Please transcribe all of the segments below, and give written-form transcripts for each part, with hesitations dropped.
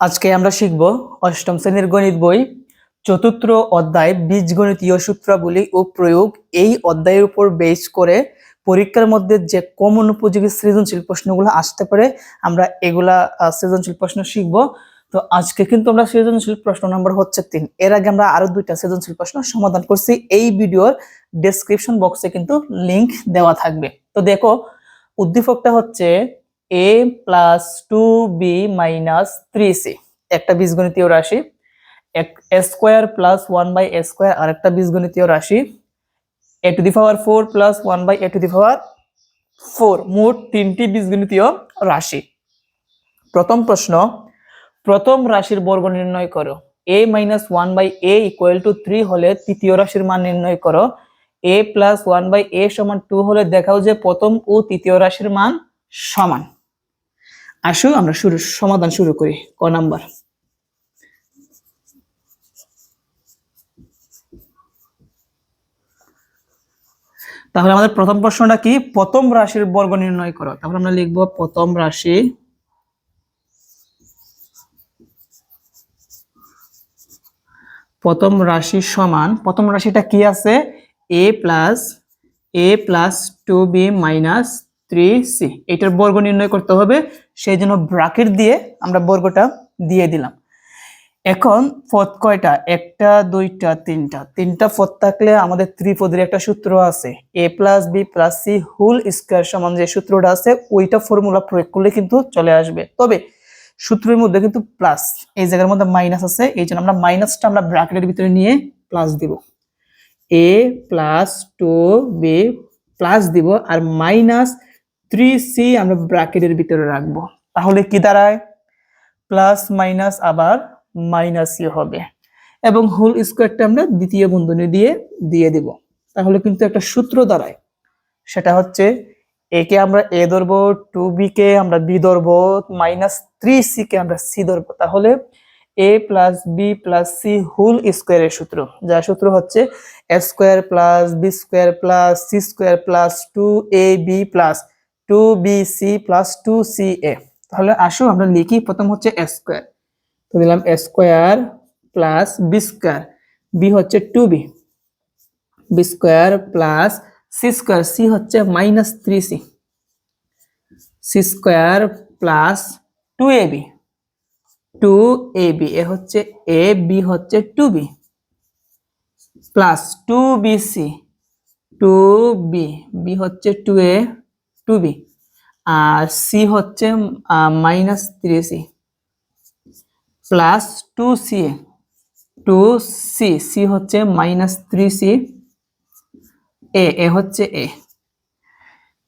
আজকে আমরা শিখব অষ্টম শ্রেণীর গণিত বই চতুর্থ অধ্যায় বীজগণিতীয় সূত্রাবলী ও প্রয়োগ। এই অধ্যায়ের উপর বেস করে পরীক্ষার মধ্যে যে কমন উপযোগী সৃজনশীল প্রশ্নগুলো আসতে পারে আমরা এগুলা সৃজনশীল প্রশ্ন শিখব। তো আজকে কিন্তু আমরা সৃজনশীল প্রশ্ন নাম্বার হচ্ছে 3। এর আগে আমরা আরো 2টা সৃজনশীল প্রশ্ন সমাধান করছি। এই ভিডিওর ডেসক্রিপশন বক্সে কিন্তু লিংক দেওয়া থাকবে। তো দেখো, উদ্দীপকটা হচ্ছে a plus 2b minus 3c একটা বীজগণিতীয় রাশি, a square plus 1/a square আরেকটা বীজগণিতীয় রাশি, a to the power 4 plus 1/a to the power 4, মোট 3টি বীজগণিতীয় রাশি। প্রথম প্রশ্ন, প্রথম রাশির বর্গ নির্ণয় করো। a minus 1/a equal to 3 হলে তৃতীয় রাশির মান নির্ণয় করো। a প্লাস 1/a সমান 2 হলে দেখাও যে প্রথম ও তৃতীয় রাশির মান সমান। আসো আমরা সমাধান শুরু করি। ক নাম্বার, তাহলে আমাদের প্রথম প্রশ্নটা কি? প্রথম রাশির বর্গ নির্ণয় করো। তাহলে আমরা লিখব প্রথম রাশি সমান, প্রথম রাশিটা কি আছে? a plus 2b minus 3c, এটার বর্গ নির্ণয় করতে হবে, সেই জন্য ব্র্যাকেট দিয়ে আমরা বর্গটা দিয়ে দিলাম। এখন পদ কয়টা? একটা, দুইটা, তিনটা পদ থাকলে আমাদের ত্রিপদীর একটা সূত্র আছে, a plus B plus C whole square সমান যে সূত্রটা আছে ওইটা ফর্মুলা প্রয়োগ করলে কিন্তু চলে আসবে। তবে সূত্রের মধ্যে কিন্তু প্লাস, এই জায়গার মধ্যে মাইনাস আছে, এই জন্য আমরা মাইনাসটা আমরা ব্র্যাকেটের ভিতরে নিয়ে প্লাস দিব। a প্লাস 2b প্লাস দিব আর মাইনাস 3c আমরা ব্র্যাকেটের ভিতরে রাখবো। তাহলে কি দাঁড়ায়? প্লাস মাইনাস আবার মাইনাসই হবে এবং হোল স্কয়ারটা আমরা দ্বিতীয় বন্ধনী দিয়ে দিব। তাহলে কিন্তু একটা সূত্র দাঁড়ায়, সেটা হচ্ছে a কে আমরা a ধরবো, 2b কে আমরা b ধরবো, মাইনাস 3c কে আমরা c ধরবো। তাহলে a প্লাস b প্লাস c হোল স্কয়ারের সূত্র, যার সূত্র হচ্ছে a square plus b square plus c square plus 2ab plus 2bc plus 2ca। তাহলে আসো আমরা লিখি, প্রথম হচ্ছে a স্কয়ার, তো দিলাম a square plus b square, b হচ্ছে 2b, b square plus c square, c হচ্ছে minus 3c, c square plus 2ab, 2ab এ হচ্ছে a, b হচ্ছে 2b plus 2bc, 2b, b হচ্ছে 2a, 2b আর c হচ্ছে minus 3c plus 2ca, 2c, c হচ্ছে minus 3c, a হচ্ছে a।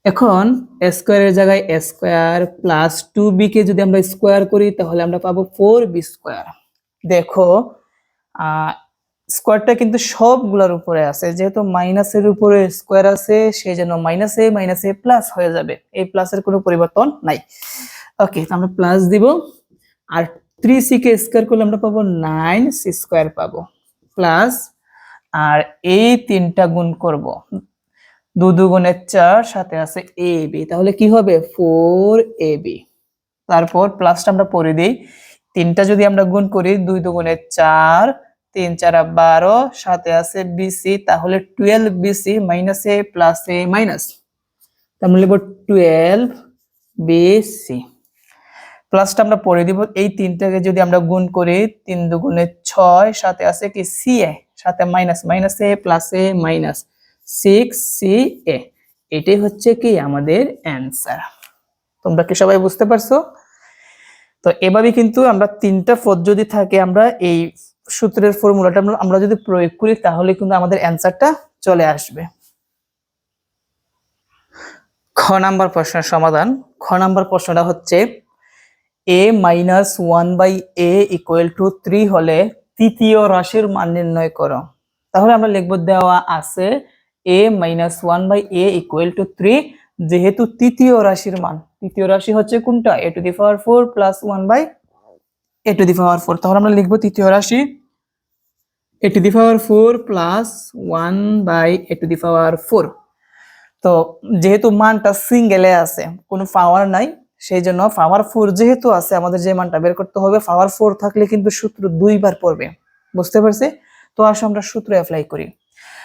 এখন a স্কয়ারের জায়গায় a square plus 2b কে যদি আমরা স্কয়ার করি তাহলে আমরা পাবো 4b স্কয়ার। দেখো স্কয়ারটা কিন্তু সবগুলোর উপরে আছে, যেহেতু মাইনাসের উপরে স্কয়ার আছে সেই জন্য মাইনাসে প্লাস হয়ে যাবে, এই প্লাসের কোনো পরিবর্তন নাই। ওকে, তো আমরা প্লাস দিব আর 3c কে স্কয়ার করলে আমরা পাবো 9c স্কয়ার পাবো, প্লাস আর এই তিনটা গুণ করব, 2 দুগুণে 4, সাথে আছে ab, তাহলে কি হবে? 4ab। তারপর প্লাসটা আমরা পরে দিই, তিনটা যদি আমরা গুণ করি 2 দুগুণে 4, 3 4 12, সাথে আছে bc, তাহলে 12bc minus a plus a minus, তাহলে লিখব 12bc। প্লাসটা আমরা পরে দিব, এই তিনটাকে যদি আমরা গুণ করি 3 দুগুণে 6, সাথে আছে কি ca, সাথে minus a plus a minus 6ca। এটাই হচ্ছে কি আমাদের অ্যান্সার। তোমরা কি সবাই বুঝতে পারছো? তো এভাবে কিন্তু আমরা তিনটা পদ যদি থাকে আমরা এই সূত্রের ফর্মুলাটা আমরা যদি প্রয়োগ করি তাহলে কিন্তু আমাদের অ্যান্সারটা চলে আসবে। খ নাম্বার প্রশ্নের সমাধান। খ নাম্বার প্রশ্নটা হচ্ছে a minus 1/a equal to 3 হলে তৃতীয় রাশির মান নির্ণয় করো। তাহলে আমরা লিখব, দেওয়া আছে a minus 1/a equal to 3, যেহেতু তৃতীয় রাশির মান, তৃতীয় রাশি হচ্ছে কোনটা? a to the power 4 plus 1/a to the power 4। তাহলে আমরা লিখব তৃতীয় রাশি a to the power 4 plus 1/a to the power 4। তো যেহেতু মানটা সিঙ্গেলে আছে, কোনো পাওয়ার নাই, সেই জন্য পাওয়ার 4 যেহেতু আছে আমাদের যে মানটা বের করতে হবে, পাওয়ার 4 থাকলে কিন্তু সূত্র দুইবার পড়বে, বুঝতে পারছি? তো আসো আমরা সূত্র অ্যাপ্লাই করি।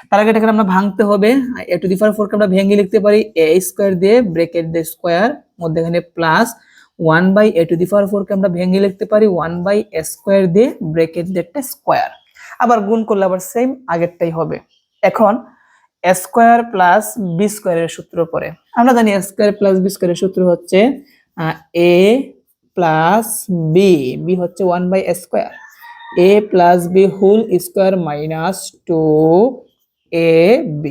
তার আগে এটাকে আমরা ভাঙতে হবে। a টু দি পাওয়ার 4 কে আমরা ভেঙে লিখতে পারি a স্কয়ার দিয়ে ব্র্যাকেট দিয়ে স্কয়ার মধ্যে এখানে plus 1 by a to the power 4 কে আমরা ভেঙে লিখতে পারি 1 বাই a স্কয়ার দিয়ে ব্র্যাকেট দিয়ে একটা স্কয়ার, আবার গুণ করলে আবার সেম আগেরটাই হবে। এখন a স্কয়ার প্লাস b স্কয়ারের সূত্র পড়ে আমরা জানি a স্কয়ার প্লাস b স্কয়ারের সূত্র হচ্ছে a প্লাস b, b হচ্ছে 1 by a square, a plus b whole square minus 2ab।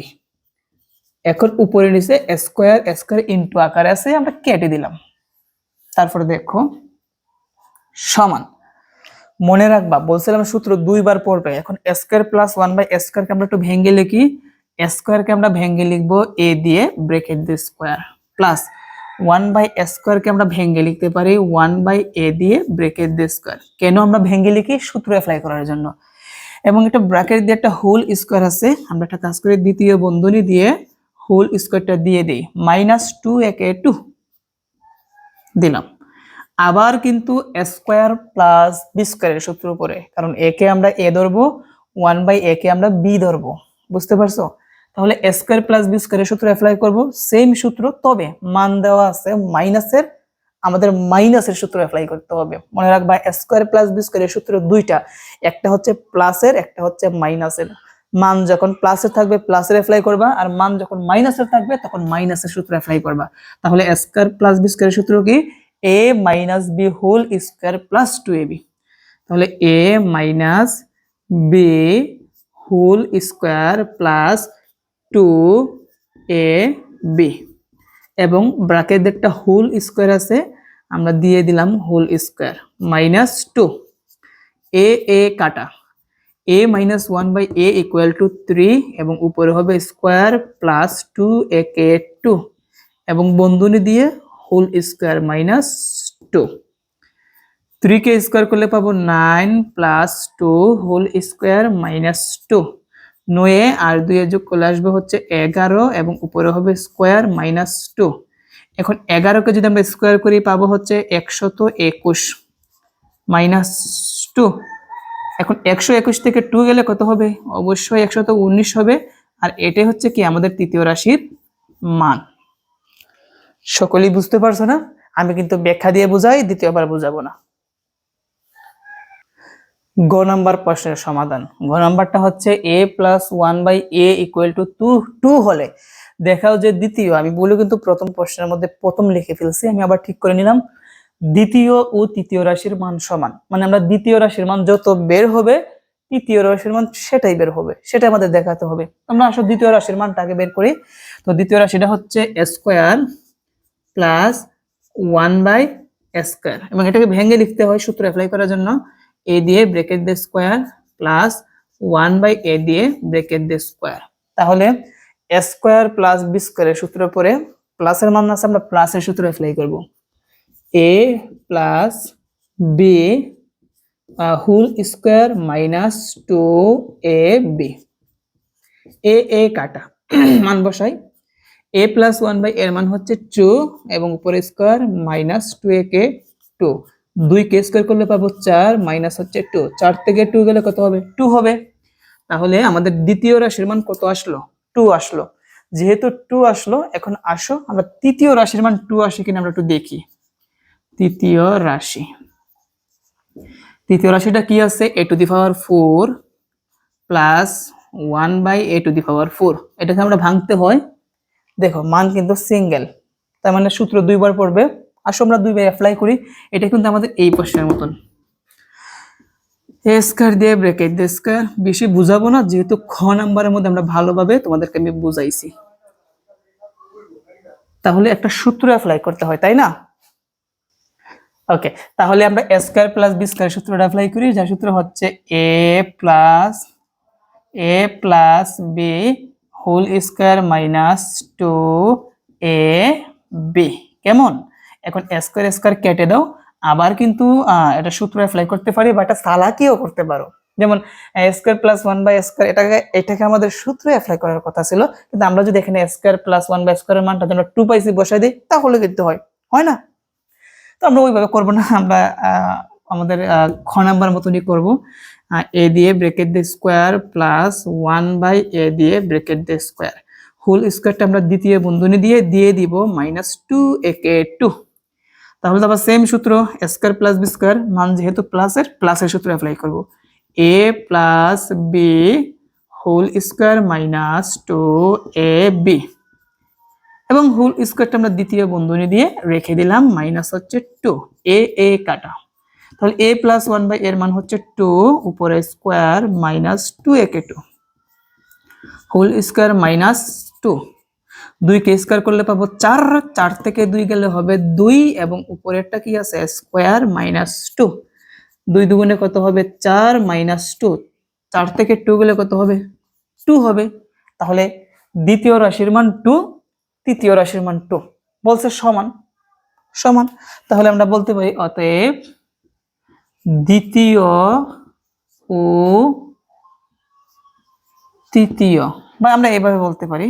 এখন উপরে নিচে স্কয়ার স্কয়ার ইনটু আকারে আছে, আমরা কেটে দিলাম। তারপরে দেখো সমান, মনে রাখবা বলছিলাম সূত্র দুইবার পড়বে। এখন স্কয়ার প্লাস 1 বাই স্কয়ার কে আমরা একটু ভেঙে লিখি, স্কয়ার কে আমরা ভেঙে লিখবো a দিয়ে ব্র্যাকেট দিয়ে স্কয়ার প্লাস 1 বাই স্কয়ার কে আমরা ভেঙে লিখতে পারি 1 বাই a দিয়ে ব্র্যাকেট দিয়ে স্কয়ার। কেন আমরা ভেঙে লিখি? সূত্র অ্যাপ্লাই করার জন্য। এবং একটা ব্র্যাকেট দিয়ে একটা হোল স্কয়ার আছে, আমরা একটা কাজ করে দ্বিতীয় বন্ধনী দিয়ে হোল স্কয়ারটা দিয়ে দেই, মাইনাস 2 একে 2 দিলাম। আবার কিন্তু স্কয়ার প্লাস বি স্কয়ারের সূত্র পড়ে, কারণ এ কে আমরা এ ধরবো, 1 বাই এ কে আমরা বি ধরবো, বুঝতে পারছো? তাহলে স্কয়ার প্লাস বি স্কয়ারের সূত্র অ্যাপ্লাই করব, সেম সূত্র, তবে মান দেওয়া আছে মাইনাসের, আমাদের মাইনাসের সূত্র অ্যাপ্লাই করতে হবে। মনে রাখবা স্কয়ার প্লাস বি স্কয়ারের সূত্র দুইটা, একটা হচ্ছে প্লাসের, একটা হচ্ছে মাইনাসের। মান যখন প্লাসের থাকবে প্লাসের অ্যাপ্লাই করবা, আর মান যখন মাইনাসের থাকবে তখন মাইনাসের সূত্র অ্যাপ্লাই করবা। তাহলে স্কয়ার প্লাস বি স্কয়ারের সূত্র কি? a minus B whole square plus 2ab। তাহলে a minus B whole square plus 2ab এবং ব্র্যাকেটে একটা হোল স্কয়ার আছে, আমরা দিয়ে দিলাম হোল স্কয়ার মাইনাস 2, a কাটা, a minus 1 by a equal to 3 এবং উপরে হবে স্কয়ার প্লাস 2 একে 2 এবং বন্ধনী দিয়ে হোল স্কয়ার মাইনাস 2। 3 কে স্কয়ার করলে পাবো 9 প্লাস 2 হোল স্কয়ার মাইনাস 2। 9 আর 2 যোগ করলে আসবে হচ্ছে 11 এবং উপরে হবে স্কয়ার মাইনাস 2। এখন 11 কে যদি আমরা স্কয়ার করি পাবো হচ্ছে 121 মাইনাস 2। এখন 121 থেকে 2 গেলে কত হবে? অবশ্যই 119 হবে। আর এটাই হচ্ছে কি আমাদের তৃতীয় রাশির মান। সকলেই বুঝতে পারছো না? আমি কিন্তু ব্যাখ্যা দিয়ে বুঝাই, দ্বিতীয়বার বুঝাবো না। গ নাম্বার প্রশ্নের সমাধান। গ নাম্বারটা হচ্ছে a plus 1 by a equal to 2 হলে দেখাও যে দ্বিতীয়, আমি বলে কিন্তু প্রথম প্রশ্নের মধ্যে প্রথম লিখে ফেলছি, আমি আবার ঠিক করে নিলাম, দ্বিতীয় ও তৃতীয় রাশির মান সমান। মানে আমরা দ্বিতীয় রাশির মান যত বের হবে তৃতীয় রাশির মান সেটাই বের হবে, সেটা আমাদের দেখাতে হবে। আমরা আসলে দ্বিতীয় রাশির মানটা আগে বের করি। তো দ্বিতীয় রাশিটা হচ্ছে স্কয়ার প্লাস 1 বাই স্কয়ার এবং এটাকে ভেঙে লিখতে হয় সূত্র অ্যাপ্লাই করার জন্য, a দিয়ে ব্র্যাকেট দিয়ে স্কয়ার প্লাস 1 বাই a দিয়ে ব্র্যাকেট দিয়ে স্কয়ার। তাহলে স্কয়ার প্লাস বি স্কয়ারের সূত্র পরে প্লাসের মান আছে, আমরা প্লাসের সূত্র অ্যাপ্লাই করব, a plus B whole square minus 2ab। a কাটা মান বসাই, a প্লাস 1 বাই এর মান হচ্ছে 2 এবং উপরে স্কয়ার মাইনাস 2a 2, 2 কে স্কয়ার করলে পাবো 4 মাইনাস হচ্ছে 2, 4 থেকে 2 গেলে কত হবে? 2 হবে। তাহলে আমাদের দ্বিতীয় রাশির মান কত আসলো? 2 আসলো। যেহেতু 2 আসলো, এখন আসো আমরা তৃতীয় রাশির মান 2 আসে কিনা আমরা একটু দেখি। তৃতীয় রাশি, তৃতীয় রাশিটা কি আছে? a to the power 4 plus 1 by a to the power 4। এটাকে আমরা ভাঙতে হয়, দেখো মান কিন্তু সিঙ্গেল, তার মানে সূত্র দুইবার পড়বে। আসো আমরা দুইবার অ্যাপ্লাই করি। এটা কিন্তু আমাদের এই প্রশ্নের মতন, a স্কয়ার দিয়ে ব্র্যাকেট দিয়ে স্কয়ার। বেশি বুঝাবো না, যেহেতু খ নাম্বারের মধ্যে আমরা ভালোভাবে তোমাদেরকে আমি বুঝাইছি। তাহলে একটা সূত্র অ্যাপ্লাই করতে হয়, তাই না? ওকে, তাহলে আমরা a square plus b square সূত্রটা অ্যাপ্লাই করি, যার সূত্র হচ্ছে a plus b whole square minus 2ab। কেমন? এখন a স্কয়ার স্কয়ার কেটে দাও, আবার কিন্তু এটা সূত্র অ্যাপ্লাই করতে পারি বা এটা চালাকিও করতে পারো। যেমন a square plus 1 by square, এটাকে আমাদের সূত্র অ্যাপ্লাই করার কথা ছিল, কিন্তু আমরা যদি এখানে a স্কয়ার প্লাস 1 বাই স্কয়ারের মানটা আমরা 2 পাইছি বসাই দিই তাহলে কিন্তু হয় না? তো আমরা ওইভাবে করবো না, আমরা আমাদের খ নাম্বার মতনই করবো। এ দিয়ে ব্রেকেট দিয়ে স্কোয়ার প্লাস 1 বাই এ দিয়ে ব্রেকেট দিয়ে স্কোয়ার, হোল স্কোয়ারটা আমরা দ্বিতীয় বন্ধনী দিয়ে দিব -2 একে 2। তাহলে তো আবার সেম সূত্র, এ স্কোয়ার প্লাস বি স্কোয়ার, মান যেহেতু প্লাসের সূত্র অ্যাপ্লাই করব, এ plus B whole square -2 A B, এবং হোল স্কোয়ারটা আমরা দ্বিতীয় বন্ধনী দিয়ে রেখে দিলাম, মাইনাস হচ্ছে 2, এ কাটা। তাহলে a প্লাস 1 বাই এর মান হচ্ছে 2, উপরে স্কোয়ার -2 একে 2, হোল স্কোয়ার -2, 2 কে স্কোয়ার করলে পাবো 4, 4 থেকে 2 গেলে হবে 2, এবং উপরেরটা কি আছে স্কোয়ার -2, 2 দুগুণে কত হবে 4 -2, 4 থেকে 2 গেলে কত হবে 2 হবে। তাহলে দ্বিতীয় রাশির মান 2, তৃতীয় রাশির মান 2, বলছে সমান সমান। তাহলে আমরা বলতে পারি অতএব দ্বিতীয় ও তৃতীয়, বা আমরা এভাবে বলতে পারি,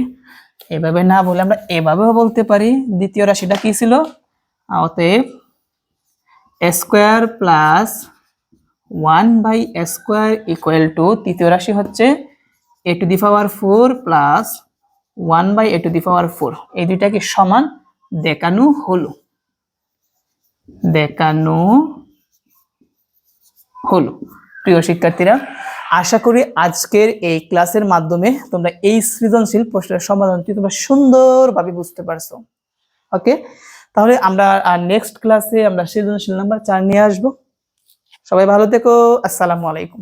এভাবে না বলে আমরা এভাবেও বলতে পারি, দ্বিতীয় রাশিটা কি ছিল, অতএব A square plus 1 by A square equal to, তৃতীয় রাশি হচ্ছে A to the power 4 plus 1 by A to the power 4, এই দুইটাকে সমান দেখানো হলো, দেখানো হলো। প্রিয় শিক্ষার্থীরা, আশা করি আজকের এই ক্লাসের মাধ্যমে তোমরা এই সৃজনশীল প্রশ্নের সমাধানটি তোমরা সুন্দরভাবে বুঝতে পারছো। ওকে, তাহলে আমরা নেক্সট ক্লাসে আমরা সৃজনশীল নাম্বার 4 নিয়ে আসবো। সবাই ভালো থেকো, আসসালামু আলাইকুম।